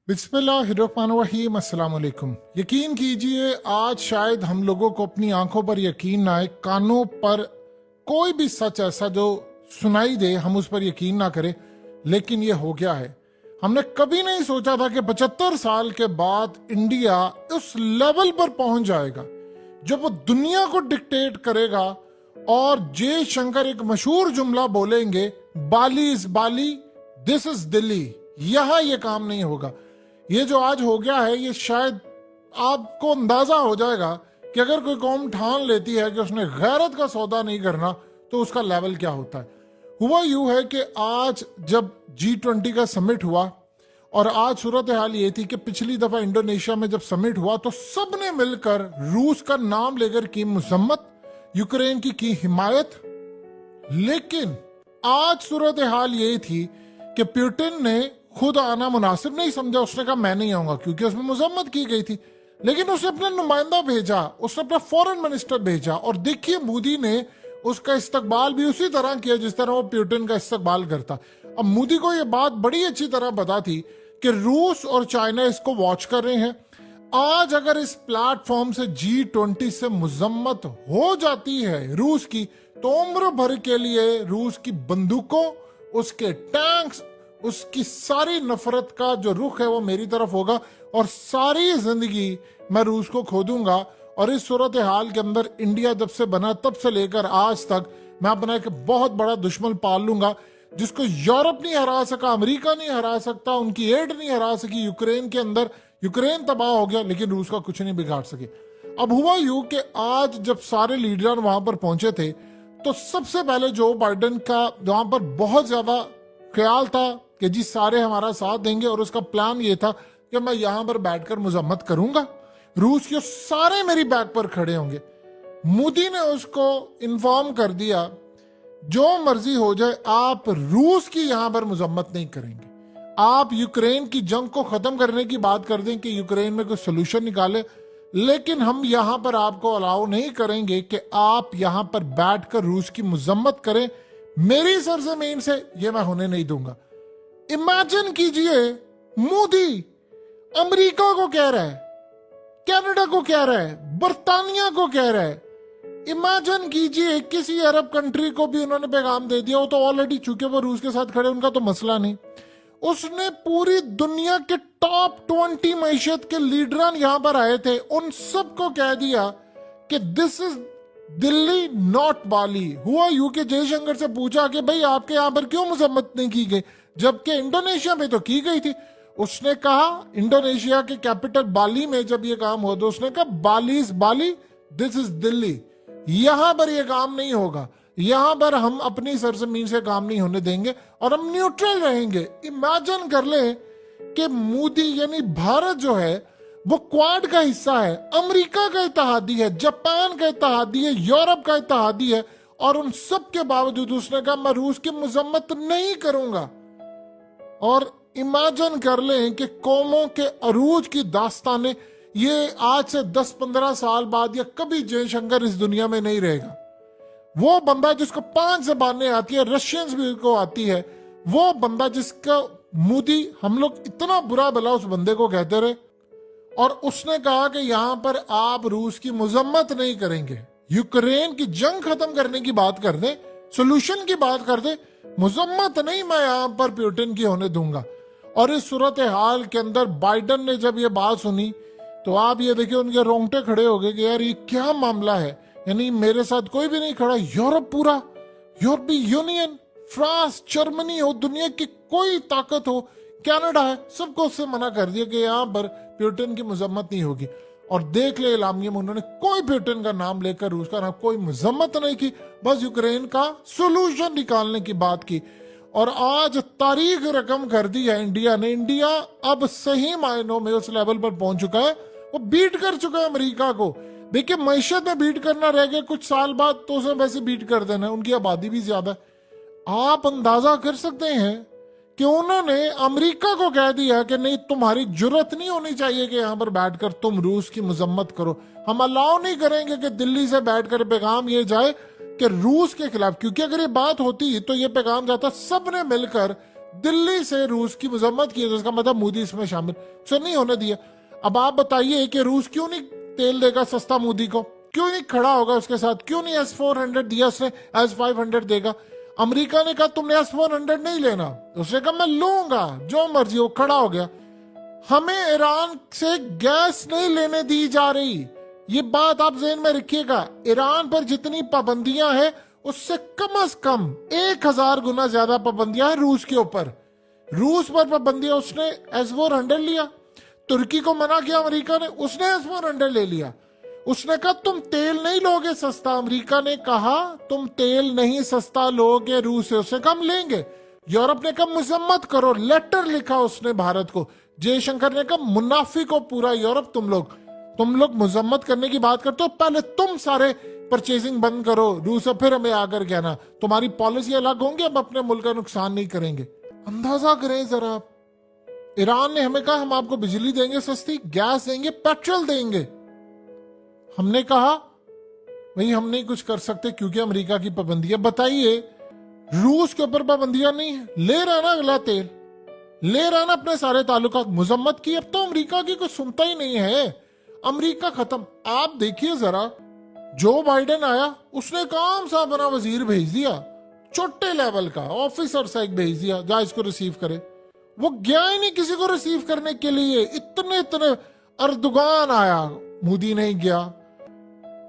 बिस्मिल्लाहिर्रहमानिर्रहीम। अस्सलाम वालेकुम। यकीन कीजिए आज शायद हम लोगों को अपनी आंखों पर यकीन ना आए, कानों पर कोई भी सच ऐसा जो सुनाई दे हम उस पर यकीन ना करें, लेकिन ये हो गया है। हमने कभी नहीं सोचा था कि 75 साल के बाद इंडिया उस लेवल पर पहुंच जाएगा जब वो दुनिया को डिक्टेट करेगा और जयशंकर एक मशहूर जुमला बोलेंगे, Bali is Bali, this is Delhi. यहां ये काम नहीं होगा। ये जो आज हो गया है, ये शायद आपको अंदाजा हो जाएगा कि अगर कोई कौम ठान लेती है कि उसने गैरत का सौदा नहीं करना तो उसका लेवल क्या होता है। हुआ यूं है कि आज जब G20 का समिट हुआ और आज सूरत हाल ये थी कि पिछली दफा इंडोनेशिया में जब समिट हुआ तो सबने मिलकर रूस का नाम लेकर की मजम्मत, यूक्रेन की हिमायत। लेकिन आज सूरत हाल ये थी कि पुतिन ने खुद आना मुनासिब नहीं समझा। उसने कहा मैं नहीं आऊंगा क्योंकि उसमें मजम्मत की गई थी, लेकिन उसने अपना नुमाइंदा भेजा, उसने अपना फॉरेन मिनिस्टर भेजा और देखिए मोदी ने उसका इस्तकबाल भी उसी तरह किया जिस तरह वो पुतिन का इस्तकबाल करता। अब मोदी को यह बात बड़ी अच्छी तरह पता थी कि रूस और चाइना इसको वॉच कर रहे हैं। आज अगर इस प्लेटफॉर्म से G20 से मजम्मत हो जाती है रूस की, तो उम्र भर के लिए रूस की बंदूकों, उसके टैंक्स, उसकी सारी नफरत का जो रुख है वो मेरी तरफ होगा और सारी जिंदगी मैं रूस को खो दूंगा। और इस सूरत हाल के अंदर इंडिया जब से बना तब से लेकर आज तक मैं अपना एक बहुत बड़ा दुश्मन पाल लूंगा जिसको यूरोप नहीं हरा सका, अमेरिका नहीं हरा सकता, उनकी एड नहीं हरा सकी। यूक्रेन के अंदर यूक्रेन तबाह हो गया लेकिन रूस का कुछ नहीं बिगाड़ सके। अब हुआ यूं कि आज जब सारे लीडर वहां पर पहुंचे थे तो सबसे पहले जो बाइडेन का वहां पर बहुत ज्यादा ख्याल था कि जी सारे हमारा साथ देंगे और उसका प्लान ये था कि मैं यहां पर बैठकर मजम्मत करूंगा, रूस के सारे मेरी बैक पर खड़े होंगे। मोदी ने उसको इन्फॉर्म कर दिया जो मर्जी हो जाए आप रूस की यहां पर मजम्मत नहीं करेंगे। आप यूक्रेन की जंग को खत्म करने की बात कर दें कि यूक्रेन में कोई सोल्यूशन निकाले, लेकिन हम यहां पर आपको अलाउ नहीं करेंगे कि आप यहां पर बैठकर रूस की मजम्मत करें। मेरी सरजमीन से यह मैं होने नहीं दूंगा। इमेजिन कीजिए मोदी अमेरिका को कह रहा है, कनाडा को कह रहा है, बर्तानिया को कह रहा है। इमेजिन कीजिए किसी अरब कंट्री को भी उन्होंने पैगाम दे दिया। वो तो ऑलरेडी चूंकि वो रूस के साथ खड़े, उनका तो मसला नहीं। उसने पूरी दुनिया के टॉप 20 मईशत के लीडरान यहां पर आए थे, उन सबको कह दिया कि दिस इज दिल्ली नॉट बाली। हुआ यूं कि जयशंकर से पूछा कि भाई आपके यहां पर क्यों मजम्मत नहीं की गई, जबकि इंडोनेशिया में तो की गई थी। उसने कहा इंडोनेशिया के कैपिटल बाली में जब ये काम हुआ तो उसने कहा Bali is Bali, this is Delhi. यहां पर यह काम नहीं होगा, यहां पर हम अपनी सरजमीन से काम नहीं होने देंगे और हम न्यूट्रल रहेंगे। इमेजिन कर ले कि मोदी यानी भारत जो है वो क्वाड का हिस्सा है, अमेरिका का इत्तेहादी है, जापान का इत्तेहादी है, यूरोप का इत्तेहादी है, और उन सब के बावजूद उसने कहा मैं रूस की मजम्मत नहीं करूंगा। और इमेजिन कर लें कि कौमों के अरूज की दास्तानें, ये आज से 10-15 साल बाद या कभी जयशंकर इस दुनिया में नहीं रहेगा। वो बंदा जिसको 5 ज़बानें आती है, रशियंस भी को आती है, वो बंदा जिसका मोदी हम लोग इतना बुरा भला उस बंदे को कहते रहे, और उसने कहा कि यहां पर आप रूस की मजम्मत नहीं करेंगे। यूक्रेन की जंग खत्म करने की बात कर दे, सोल्यूशन की बात कर दे, मजम्मत नहीं मैं यहां पर पुतिन की होने दूंगा। और इस सूरत हाल के अंदर बाइडेन ने जब ये बात सुनी तो आप ये देखिए उनके रोंगटे खड़े हो गए कि यार ये क्या मामला है। यानी मेरे साथ कोई भी नहीं खड़ा, यूरोप पूरा, यूरोपीय यूनियन, फ्रांस, जर्मनी हो, दुनिया की कोई ताकत हो, कनाडा है, सबको उससे मना कर दिया कि यहाँ पर पुतिन की मजम्मत नहीं होगी। और देख ले इलामिया में उन्होंने कोई पुतिन का नाम लेकर रूस का नाम कोई मजम्मत नहीं की, बस यूक्रेन का सोल्यूशन निकालने की बात की। और आज तारीख रकम कर दी है इंडिया ने। इंडिया अब सही मायनों में उस लेवल पर पहुंच चुका है, वो बीट कर चुका है अमेरिका को। देखिए मैशत में बीट करना रह गया, कुछ साल बाद तो उसे वैसे बीट कर देना, उनकी आबादी भी ज्यादा है। आप अंदाजा कर सकते हैं कि उन्होंने अमेरिका को कह दिया कि नहीं तुम्हारी जुर्रत नहीं होनी चाहिए कि यहां पर बैठकर तुम रूस की मजम्मत करो, हम अलाउ नहीं करेंगे कि दिल्ली से बैठकर पैगाम ये जाए कि रूस के खिलाफ, क्योंकि अगर ये बात होती तो ये पैगाम जाता सबने मिलकर दिल्ली से रूस की मजम्मत की, तो इसका मतलब मोदी इसमें शामिल, उसे नहीं होने दिया। अब आप बताइए कि रूस क्यों नहीं तेल देगा सस्ता मोदी को, क्यों नहीं खड़ा होगा उसके साथ, क्यों नहीं S-400 दिया उसने, S-500 देगा। अमेरिका ने कहा तुमने S-400 नहीं लेना, उसने कहा मैं लूंगा जो मर्जी हो, खड़ा हो गया। हमें ईरान से गैस नहीं लेने दी जा रही, ये बात आप ज़हन में रखिएगा। ईरान पर जितनी पाबंदियां हैं उससे कम से कम 1000 गुना ज्यादा पाबंदियां हैं रूस के ऊपर। रूस पर पाबंदियां, उसने S-400 लिया, तुर्की को मना किया अमेरिका ने, उसने S-400 ले लिया। उसने कहा तुम तेल नहीं लोगे सस्ता, अमेरिका ने कहा तुम तेल नहीं सस्ता लोगे रूस से, उसने कहा हम लेंगे। यूरोप ने कहा मजम्मत करो, लेटर लिखा उसने भारत को। जयशंकर ने कहा मुनाफिक हो पूरा यूरोप, तुम लोग मजम्मत करने की बात करते हो, पहले तुम सारे परचेजिंग बंद करो रूस से, फिर हमें आकर कहना तुम्हारी पॉलिसी अलग होंगी, हम अपने मुल्क का नुकसान नहीं करेंगे। अंदाजा करें जरा, ईरान ने हमें कहा हम आपको बिजली देंगे सस्ती, गैस देंगे, पेट्रोल देंगे। हमने कहा भाई हम नहीं कुछ कर सकते क्योंकि अमेरिका की पाबंदियां। बताइए रूस के ऊपर पाबंदियां नहीं है, ले रहा ना अगला तेल, ले रहा ना अपने सारे ताल्लुकात, मजम्मत की। अब तो अमेरिका की कुछ सुनता ही नहीं है, अमेरिका खत्म। आप देखिए जरा, जो बाइडेन आया उसने काम सा बना वजीर भेज दिया, छोटे लेवल का ऑफिसर सा एक भेज दिया जा इसको रिसीव करे। वो गया ही नहीं किसी को रिसीव करने के लिए। इतने इतने अर्दुगान आया, मोदी नहीं गया।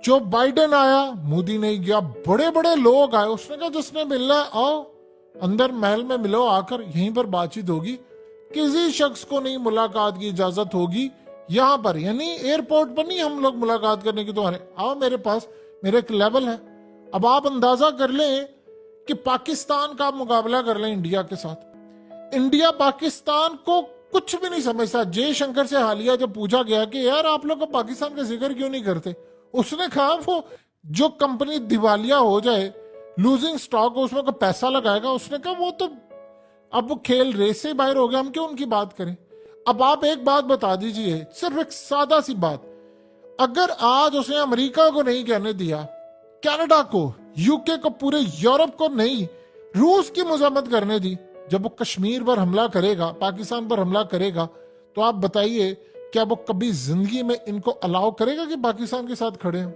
जो बाइडेन आया, मोदी नहीं गया। बड़े बड़े लोग आए, उसने कहा जिसने मिलना है आओ अंदर महल में मिलो, आकर यहीं पर बातचीत होगी, किसी शख्स को नहीं मुलाकात की इजाजत होगी यहां पर, यानी एयरपोर्ट पर नहीं हम लोग मुलाकात करने की, तुम्हारे आओ मेरे पास, मेरे एक लेवल है। अब आप अंदाजा कर लें कि पाकिस्तान का मुकाबला कर लें इंडिया के साथ, इंडिया पाकिस्तान को कुछ भी नहीं समझता। जयशंकर से हालिया जब पूछा गया कि यार आप लोग पाकिस्तान का जिक्र क्यों नहीं करते, उसने कहा वो जो कंपनी दिवालिया हो जाए, लूजिंग स्टॉक हो, उसमें कोई पैसा लगाएगा। उसने कहा वो तो अब वो खेल रेस से बाहर हो गया, हम क्यों उनकी बात करें। अब आप एक बात बता दीजिए, सिर्फ एक सादा सी बात, अगर आज उसने अमेरिका को नहीं कहने दिया, कनाडा को, यूके को, पूरे यूरोप को नहीं, रूस की मजम्मत करने दी, जब वो कश्मीर पर हमला करेगा, पाकिस्तान पर हमला करेगा, तो आप बताइए क्या वो कभी जिंदगी में इनको अलाउ करेगा कि पाकिस्तान के साथ खड़े हो?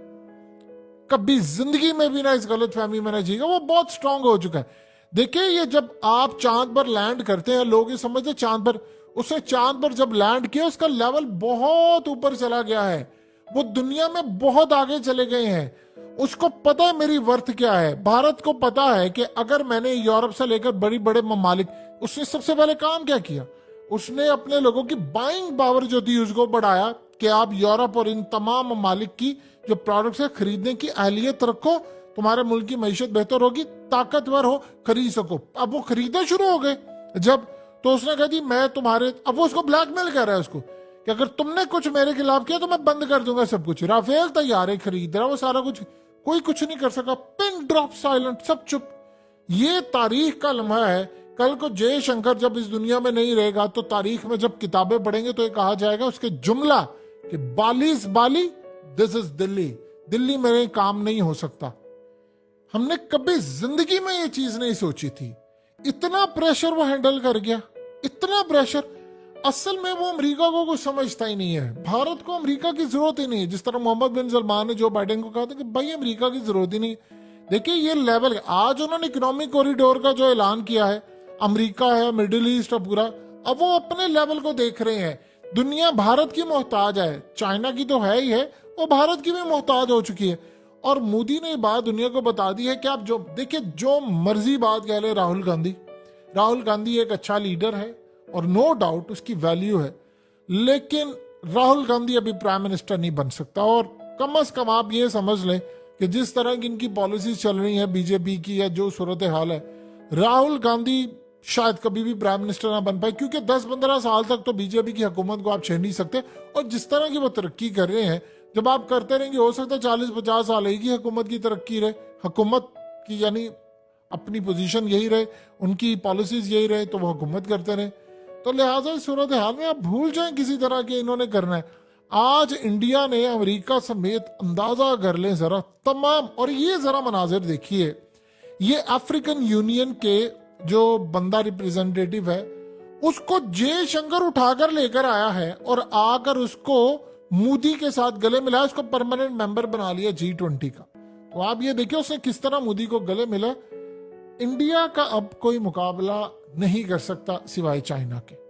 कभी जिंदगी में भी ना इस गलत फहमी में ना जिएगा। वो बहुत स्ट्रांग हो चुका है। देखिए ये जब आप चांद पर लैंड करते हैं, लोग ये समझते चांद पर, उसने चांद पर जब लैंड किया उसका लेवल बहुत ऊपर चला गया है, वो दुनिया में बहुत आगे चले गए हैं। उसको पता है मेरी वर्थ क्या है। भारत को पता है कि अगर मैंने यूरोप से लेकर बड़ी बड़े ममालिक, उसने सबसे पहले काम क्या किया, उसने अपने लोगों की बाइंग पावर जो थी उसको बढ़ाया कि आप यूरोप और इन तमाम ममालिक की जो प्रोडक्ट्स है खरीदने की अहलियत रखो, तुम्हारे मुल्क की मईशत बेहतर होगी, ताकतवर हो, खरीद सको। अब वो खरीदना शुरू हो गए जब, तो उसने कहा जी मैं तुम्हारे, अब वो उसको ब्लैकमेल कर रहा है उसको कि अगर तुमने कुछ मेरे खिलाफ किया तो मैं बंद कर दूंगा सब कुछ। राफेल तैयार है खरीद रहा, वो सारा कुछ, कोई कुछ नहीं कर सका, पिन ड्रॉप साइलेंट, सब चुप। ये तारीख का लम्हा है। कल को जयशंकर जब इस दुनिया में नहीं रहेगा तो तारीख में जब किताबें पढ़ेंगे तो ये कहा जाएगा उसके जुमला कि बालिस बाली, दिस इज दिल्ली, दिल्ली में काम नहीं हो सकता। हमने कभी जिंदगी में ये चीज नहीं सोची थी। इतना प्रेशर वो हैंडल कर गया, इतना प्रेशर। असल में वो अमेरिका को कुछ समझता ही नहीं है, भारत को अमेरिका की जरूरत ही नहीं है। जिस तरह मोहम्मद बिन सलमान ने जो बाइडेन को कहा था कि भाई अमेरिका की जरूरत ही नहीं। देखिए ये लेवल, आज उन्होंने इकोनॉमिक कॉरिडोर का जो ऐलान किया है, अमेरिका है, मिडिल ईस्ट है पूरा, अब वो अपने लेवल को देख रहे हैं। दुनिया भारत की मोहताज है, चाइना की तो है ही है, वो भारत की भी मोहताज हो चुकी है। और मोदी ने बात दुनिया को बता दी है कि आप जो देखिए, जो मर्जी बात कह ले राहुल गांधी एक अच्छा लीडर है और नो डाउट उसकी वैल्यू है, लेकिन राहुल गांधी अभी प्राइम मिनिस्टर नहीं बन सकता। और कम से कम आप ये समझ लें कि जिस तरह की इनकी पॉलिसीज चल रही है बीजेपी की, या जो सूरत हाल है, राहुल गांधी शायद कभी भी प्राइम मिनिस्टर ना बन पाए, क्योंकि 10-15 साल तक तो बीजेपी की हुकूमत को आप छेड़ नहीं सकते। और जिस तरह की वो तरक्की कर रहे हैं, जब आप करते रहेंगे हो सकता है 40-50 साल एक ही हुकूमत की तरक्की रहे, हुकूमत की यानी अपनी पोजीशन यही रहे, उनकी पॉलिसीज यही रहे, तो वो हुकूमत करते रहे। तो लिहाजा इस सूरत हाल में आप भूल जाएं किसी तरह के इन्होंने करना है। आज इंडिया ने अमेरिका समेत, अंदाजा कर लें जरा तमाम, और ये जरा मनाजिर देखिए, ये अफ्रीकन यूनियन के जो बंदा रिप्रेजेंटेटिव है, उसको जयशंकर उठाकर लेकर आया है और आकर उसको मोदी के साथ गले मिलाया, उसको परमानेंट मेंबर बना लिया G20 का। तो आप ये देखिए उसने किस तरह मोदी को गले मिला। इंडिया का अब कोई मुकाबला नहीं कर सकता सिवाय चाइना के।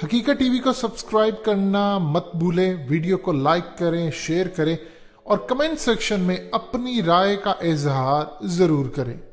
हकीकत टीवी को सब्सक्राइब करना मत भूलें, वीडियो को लाइक करें, शेयर करें और कमेंट सेक्शन में अपनी राय का इजहार जरूर करें।